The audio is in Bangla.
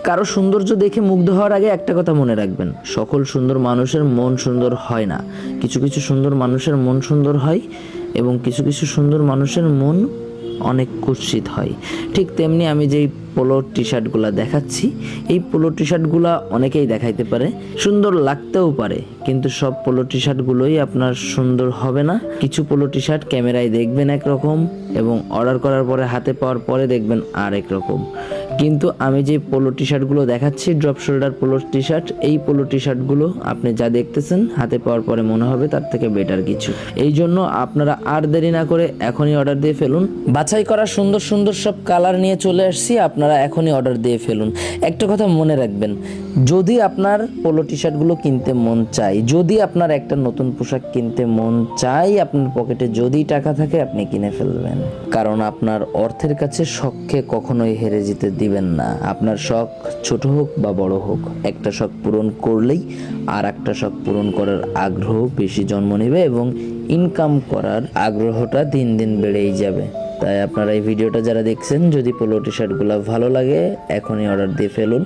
কারো সৌন্দর্য দেখে মুগ্ধ হওয়ার আগে একটা কথা মনে রাখবেন, সকল সুন্দর মানুষের মন সুন্দর হয় না। কিছু কিছু সুন্দর মানুষের মন সুন্দর হয় এবং কিছু কিছু সুন্দর মানুষের মন অনেক কুৎসিত হয়। ঠিক তেমনি আমি যেই পোলো টি শার্টগুলো দেখাচ্ছি, এই পোলো টি শার্টগুলো অনেকেই দেখাইতে পারে, সুন্দর লাগতেও পারে, কিন্তু সব পোলো টি শার্টগুলোই আপনার সুন্দর হবে না। কিছু পোলো টি শার্ট ক্যামেরায় দেখবেন একরকম এবং অর্ডার করার পরে হাতে পাওয়ার পরে দেখবেন আর একরকম। কিন্তু আমি যে পোলো টি শার্টগুলো দেখাচ্ছি, drop shoulder polo T shirt, এই পোলো টি শার্টগুলো আপনি যা দেখতেছেন হাতে পাওয়ার পরে মনে হবে তার থেকে বেটার কিছু। এই জন্য আপনারা আর দেরি না করে এখনই অর্ডার দিয়ে ফেলুন। বাছাই করা সুন্দর সুন্দর সব কালার নিয়ে চলে আসছি, আপনারা এখনই অর্ডার দিয়ে ফেলুন। একটা কথা মনে রাখবেন, যদি আপনার পোলো টি শার্টগুলো কিনতে মন চায়, যদি আপনার একটা নতুন পোশাক কিনতে মন চায়, আপনার পকেটে যদি টাকা থাকে আপনি কিনে ফেলবেন, কারণ আপনার অর্থের কাছে শখকে কখনোই হেরে যেতে দিবেন না। আপনার শখ ছোট হোক বা বড় হোক, একটা শখ পূরণ করলেই আর একটা শখ পূরণ করার আগ্রহ বেশি জন্ম নেবে এবং ইনকাম করার আগ্রহটা দিন দিন বেড়েই যাবে। তাই আপনারা এই ভিডিওটা যারা দেখছেন, যদি পোলো টি শার্টগুলো ভালো লাগে এখনই অর্ডার দিয়ে ফেলুন।